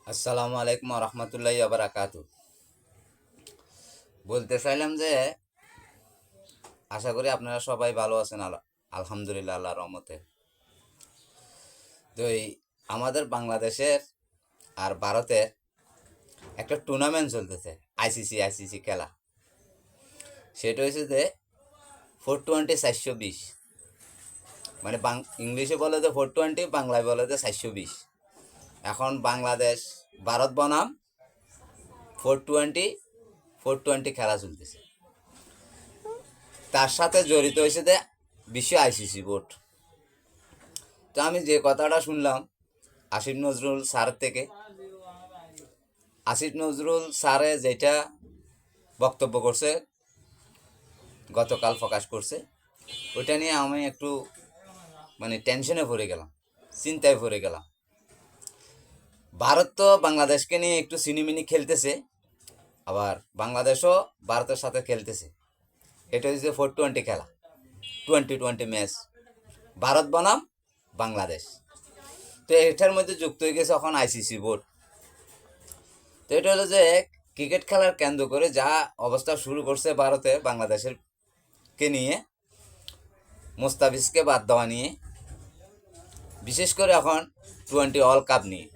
আসসালামু আলাইকুম রহমতুল্লাহি বারাকাতু। বলতে চাইলাম যে আশা করি আপনারা সবাই ভালো আছেন। আলহামদুলিল্লাহ, আল্লাহর রহমতে। তো আমাদের বাংলাদেশের আর ভারতের একটা টুর্নামেন্ট চলতেছে, আইসিসি খেলা। সেটা হচ্ছে যে 420 420, মানে ইংলিশে বলে যে 420, বাংলায় বলে যে 420। এখন বাংলাদেশ ভারত বনাম 420 খেলা চলতেছে। তার সাথে জড়িত হয়েছে যে বিশ্ব আইসিসি বোর্ড। তো আমি যে কথাটা শুনলাম আসিফ নজরুল স্যার থেকে, আসিফ নজরুল স্যারে যেটা বক্তব্য করছে, গতকাল প্রকাশ করছে, ওইটা নিয়ে আমি একটু টেনশনে পড়ে গেলাম, চিন্তায় পড়ে গেলাম। ভারত তো বাংলাদেশকে নিয়ে একটু সিনেমিনি খেলতেছে, আবার বাংলাদেশও ভারতের সাথে খেলতেছে। এটা হচ্ছে 420 খেলা, 2020 ম্যাচ, ভারত বনাম বাংলাদেশ। তো এটার মধ্যে যুক্ত হয়ে গেছে এখন আইসিসি বোর্ড। তো এটা হলো যে ক্রিকেট খেলার কেন্দ্র করে যা অবস্থা শুরু করছে ভারতে বাংলাদেশের কে নিয়ে, মুস্তাফিজকে বাদ দেওয়া নিয়ে, বিশেষ করে এখন 20 ওয়ার্ল্ড কাপ নিয়ে।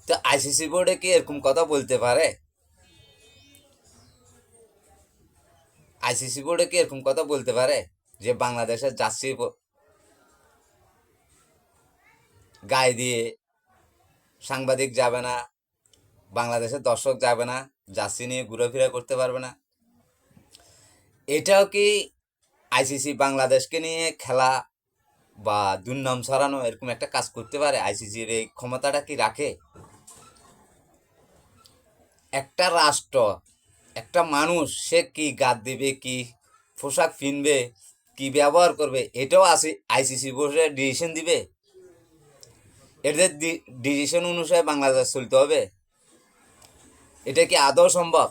তো আইসিসি বোর্ডে কি এরকম কথা বলতে পারে? আইসিসি বোর্ডে কি এরকম কথা বলতে পারে যে বাংলাদেশের জার্সি গায়ে দিয়ে সাংবাদিক যাবে না, বাংলাদেশের দর্শক যাবে না, জার্সি নিয়ে ঘুরেফেরা করতে পারবে না? এটাও কি আইসিসি বাংলাদেশকে নিয়ে খেলা বা দুর্নাম ছড়ানো এরকম একটা কাজ করতে পারে? আইসিসির এই ক্ষমতাটা কি রাখে? একটা রাষ্ট্র, একটা মানুষ, সে কি গাদ দিবে, কি পোশাক কিনবে, কি ব্যবহার করবে, এটাও আইসিসি বোর্ডে ডিসিশন দিবে? এদের ডিসিশন অনুসারে বাংলাদেশ চলতে হবে? এটা কি আদৌ সম্ভব?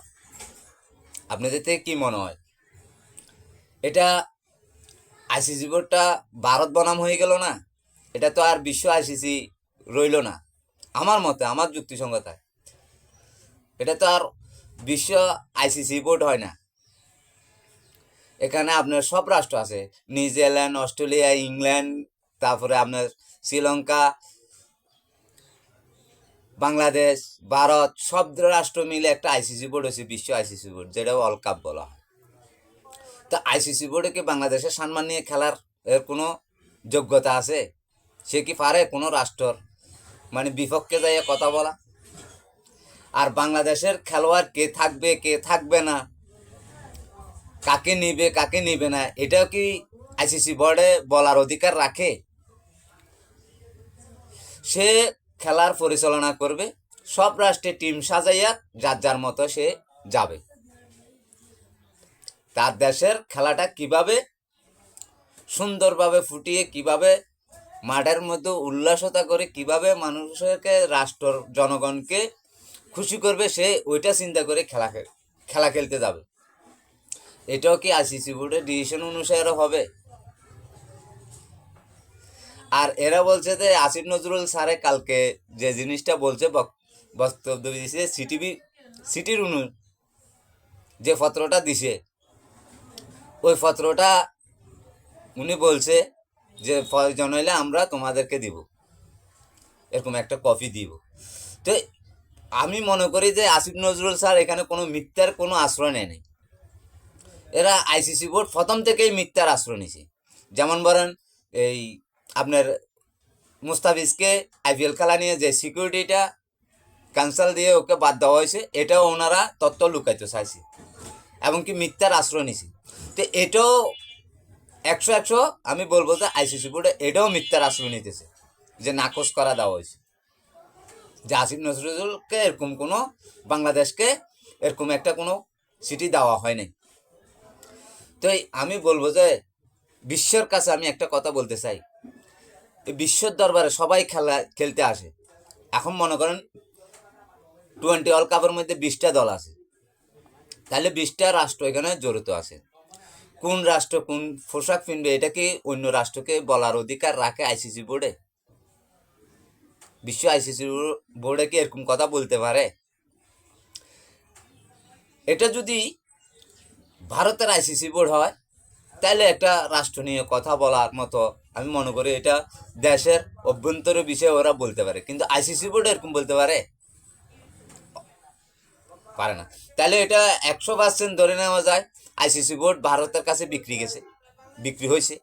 আপনাদের থেকে কি মনে হয়? এটা আইসিসি বোর্ডটা ভারত বনাম হয়ে গেল না? এটা তো আর বিশ্ব আইসিসি রইল না আমার মতে, আমার যুক্তিসঙ্গতায়। এটা তো আর বিশ্ব আইসিসি বোর্ড হয় না। এখানে আপনার সব রাষ্ট্র আছে, নিউজিল্যান্ড, অস্ট্রেলিয়া, ইংল্যান্ড, তারপরে আপনার শ্রীলঙ্কা, বাংলাদেশ, ভারত, সব রাষ্ট্র মিলে একটা আইসিসি বোর্ড হয়েছে, বিশ্ব আইসিসি বোর্ড, যেটা ওয়ার্ল্ড কাপ বলা হয়। তো আইসিসি বোর্ডে কি বাংলাদেশের সম্মান নিয়ে খেলার এর কোনো যোগ্যতা আছে? সে কি পারে কোনো রাষ্ট্রর বিপক্ষে যাইয়া কথা বলা? আর বাংলাদেশের খেলোয়াড় কে থাকবে, কে থাকবে না, কাকে নিবে, কাকে নিবে না, এটাও কি আইসিসি বোর্ডে বলার অধিকার রাখে? সে খেলার পরিচালনা করবে, সব রাষ্ট্রে টিম সাজাইয়া যার যার মতো সে যাবে। তার দেশের খেলাটা কিভাবে সুন্দরভাবে ফুটিয়ে, কিভাবে মাঠের মধ্যে উল্লাসতা করে, কিভাবে মানুষকে, রাষ্ট্র, জনগণকে খুশি করবে, সে ওইটা চিন্তা করে খেলা খেলতে যাবে। এটাও কি আইসিসি বোর্ডের ডিসিশন অনুসারে হবে? আর এরা বলছে যে আসিফ নজরুল স্যারে কালকে যে জিনিসটা বলছে, বক্তব্য দিয়েছে, সিটির যে পত্রটা দিছে, ওই পত্রটা উনি বলছে যে প্রয়োজন হইলে আমরা তোমাদেরকে দিব, এরকম একটা কপি দিব। তো আমি মনে করি যে আসিফ নজরুল স্যার এখানে কোনো মিথ্যার কোনো আশ্রয় নেয়নি। এরা আইসিসি বোর্ড প্রথম থেকেই মিথ্যার আশ্রয় নিছে। যেমন বলেন, এই আপনার মুস্তাফিজকে আইপিএল খেলা নিয়ে যে সিকিউরিটিটা ক্যান্সেল দিয়ে ওকে বাদ দেওয়া হয়েছে, এটাও ওনারা তথ্য লুকাইতে চাইছে, এমনকি মিথ্যার আশ্রয় নিছে। তো এটাও 100 আমি বলবো যে আইসিসি বোর্ডে এটাও মিথ্যার আশ্রয় নিতেছে, যে নাকচ করা দেওয়া হয়েছে, যে আসিফ নজরুলকে এরকম কোনো, বাংলাদেশকে এরকম একটা কোনো সিটি দেওয়া হয় নাই। তো আমি বলবো যে বিশ্বের কাছে আমি একটা কথা বলতে চাই, বিশ্বর দরবারে সবাই খেলতে আসে। এখন মনে করেন 20 ওয়ার্ল্ড কাপের মধ্যে 20টা দল আছে, তাহলে 20টা রাষ্ট্র এখানে জড়িত আছে। কোন রাষ্ট্র কোন পোশাক কিনবে, এটা কি অন্য রাষ্ট্রকে বলার অধিকার রাখে আইসিসি বোর্ডে? বিশ্ব আইসিসি বোর্ডে কি এরকম কথা বলতে পারে? এটা যদি ভারতের আইসিসি বোর্ড হয় তাহলে একটা রাষ্ট্র নিয়ে কথা বলার মতো আমি মনে করি এটা দেশের অভ্যন্তরীণ বিষয়ে ওরা বলতে পারে, কিন্তু আইসিসি বোর্ড এরকম বলতে পারে? পারে না। তাহলে এটা 100% ধরে নেওয়া যায় আইসিসি বোর্ড ভারতের কাছে বিক্রি হয়েছে।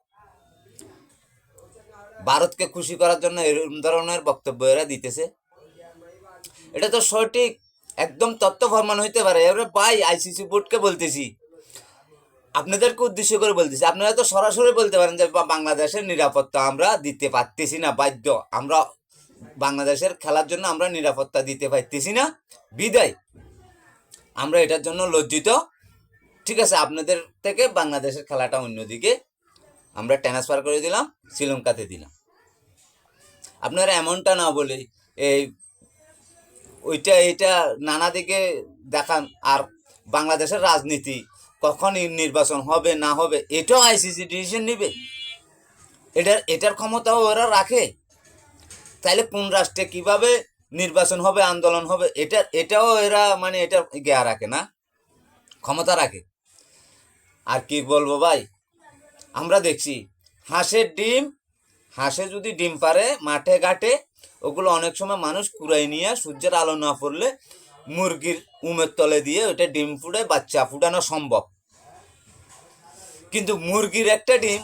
ভারতকে খুশি করার জন্য এরকম ধরনের বক্তব্য এরা দিতেছে। এটা তো সঠিক একদম তথ্য প্রমাণ হইতে পারে। এবারে ভাই আইসিসি বোর্ডকে বলতেছি, আপনাদেরকে উদ্দেশ্য করে বলতেছি, আপনারা তো সরাসরি বলতে পারেন যে বাংলাদেশের নিরাপত্তা আমরা দিতে পারতেছি না, বাধ্য আমরা বাংলাদেশের খেলার জন্য আমরা নিরাপত্তা দিতে পারতেছি না, বিদায় আমরা এটার জন্য লজ্জিত। ঠিক আছে, আপনাদের থেকে বাংলাদেশের খেলাটা অন্যদিকে আমরা ট্রান্সফার করে দিলাম, শ্রীলঙ্কাতে দিলাম। আপনারা এমনটা না বলে এই এইটা নানা দিকে দেখান। আর বাংলাদেশের রাজনীতি কখন নির্বাচন হবে না হবে এটাও আইসিসি ডিসিশন নিবে, এটার ক্ষমতাও ওরা রাখে। তাইলে কোন রাষ্ট্রে কিভাবে নির্বাচন হবে, আন্দোলন হবে, এটাও এরা মানে এটা জ্ঞা রাখে না, ক্ষমতা রাখে। আর কি বলবো ভাই, আমরা দেখছি হাঁসে যদি ডিম পারে মাঠে ঘাটে, ওগুলো অনেক সময় মানুষ কুড়াই নিয়ে সূর্যের আলো না পড়লে মুরগির উমের তলে দিয়ে ওটা ডিম ফুটে বাচ্চা ফুটানো সম্ভব। কিন্তু মুরগির একটা ডিম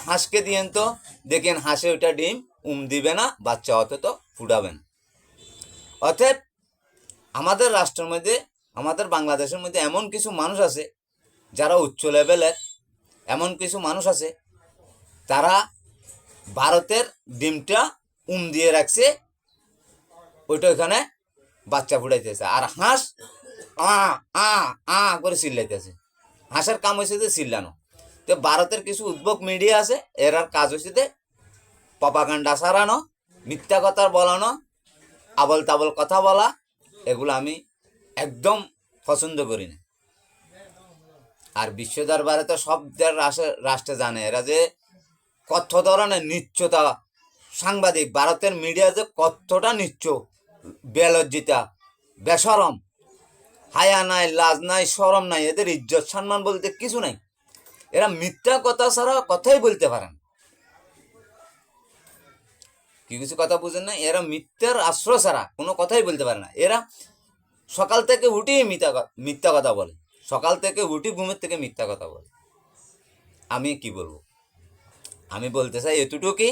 হাঁসকে দিয়েন তো দেখেন, হাঁসে ওটা ডিম দিবে না, বাচ্চা অত ফুটাবে না। অতএব আমাদের রাষ্ট্রের মধ্যে, আমাদের বাংলাদেশের মধ্যে এমন কিছু মানুষ আছে যারা উচ্চ লেভেলের, এমন কিছু মানুষ আছে তারা ভারতের ডিমটা দিয়ে রাখছে, ওইটা ওইখানে বাচ্চা ফুটাইতেছে। আর হাঁস করে চিল্লাইতেছে। হাঁসের কাম হয়েছে যে চিল্লানো। তো ভারতের কিছু উদ্ভট মিডিয়া আছে, এরার কাজ হয়েছে যে প্রপাগান্ডা সারানো, মিথ্যা কথা বলানো, আবল তাবল কথা বলা। এগুলো আমি একদম পছন্দ করি না। আর বিশ্ব দরবারে তো সব রাষ্ট্রে জানে এরা যে কত ধরনের নিচ্চতা সাংবাদিক, ভারতের মিডিয়া যে কতটা নিচ্চ, বেলজ্জিতা, বেসরম, হায়া নাই, লাজ নাই, শরম নাই, এদের ইজ্জত সম্মান বলতে কিছু নাই। এরা মিথ্যা কথা ছাড়া কথাই বলতে পারেন। কি কিছু কথা বুঝেন না? এরা মিথ্যার আশ্রয় ছাড়া কোনো কথাই বলতে পারে না। এরা সকাল থেকে উঠি মিথ্যা কথা বলে, সকাল থেকে উঠি ঘুমের থেকে মিথ্যা কথা বলে। আমি কি বলবো? আমি বলতে চাই এতটুকুই,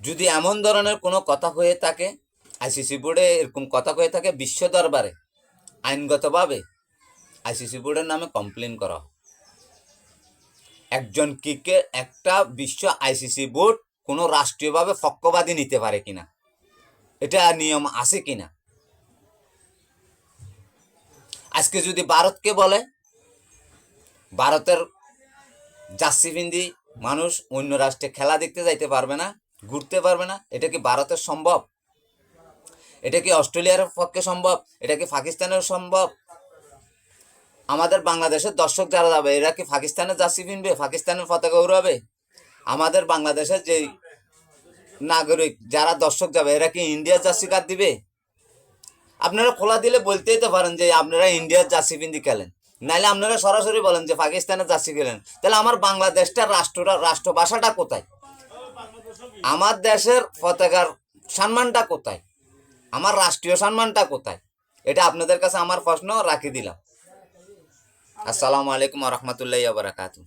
যদি এমন ধরনের কোনো কথা হয়ে থাকে, আইসিসি বোর্ডে এরকম কথা হয়ে থাকে, বিশ্ব দরবারে আইনগতভাবে আইসিসি বোর্ডের নামে কমপ্লেন করা হয়। একজন কিকে একটা বিশ্ব আইসিসি বোর্ড কোনো রাষ্ট্রীয়ভাবে পক্ষপাতী নিতে পারে কিনা, এটা নিয়ম আছে কিনা। আজকে যদি ভারতকে বলে ভারতের জার্সি পিন্দি মানুষ অন্য রাষ্ট্রে খেলা দেখতে যাইতে পারবে না, ঘুরতে পারবে না, এটা কি ভারতের সম্ভব? এটা কি অস্ট্রেলিয়ার পক্ষে সম্ভব? এটা কি পাকিস্তানের সম্ভব? আমাদের বাংলাদেশের দর্শক যারা যাবে এরা কি পাকিস্তানের জার্সি পিনবে, পাকিস্তানের পতাকা উড়াবে? আমাদের বাংলাদেশের যে নাগরিক যারা দর্শক যাবে এরা কি ইন্ডিয়ার জার্সি কার্ড দিবে? আপনারা খোলা দিলে বলতেই তো পারেন যে আপনারা ইন্ডিয়ার জার্সি পিন্দি খেলেন, নাইলে আপনারা সরাসরি বলেন যে পাকিস্তানের জার্সি খেলেন। তাহলে আমার বাংলাদেশটার রাষ্ট্রভাষাটা কোথায়? আমার দেশের পতাকার সম্মানটা কোথায়? আমার রাষ্ট্রীয় সম্মানটা কোথায়? এটা আপনাদের কাছে আমার প্রশ্ন রাখি দিলাম। আসসালামু আলাইকুম ওয়া রাহমাতুল্লাহি ওয়া বারাকাতুহু।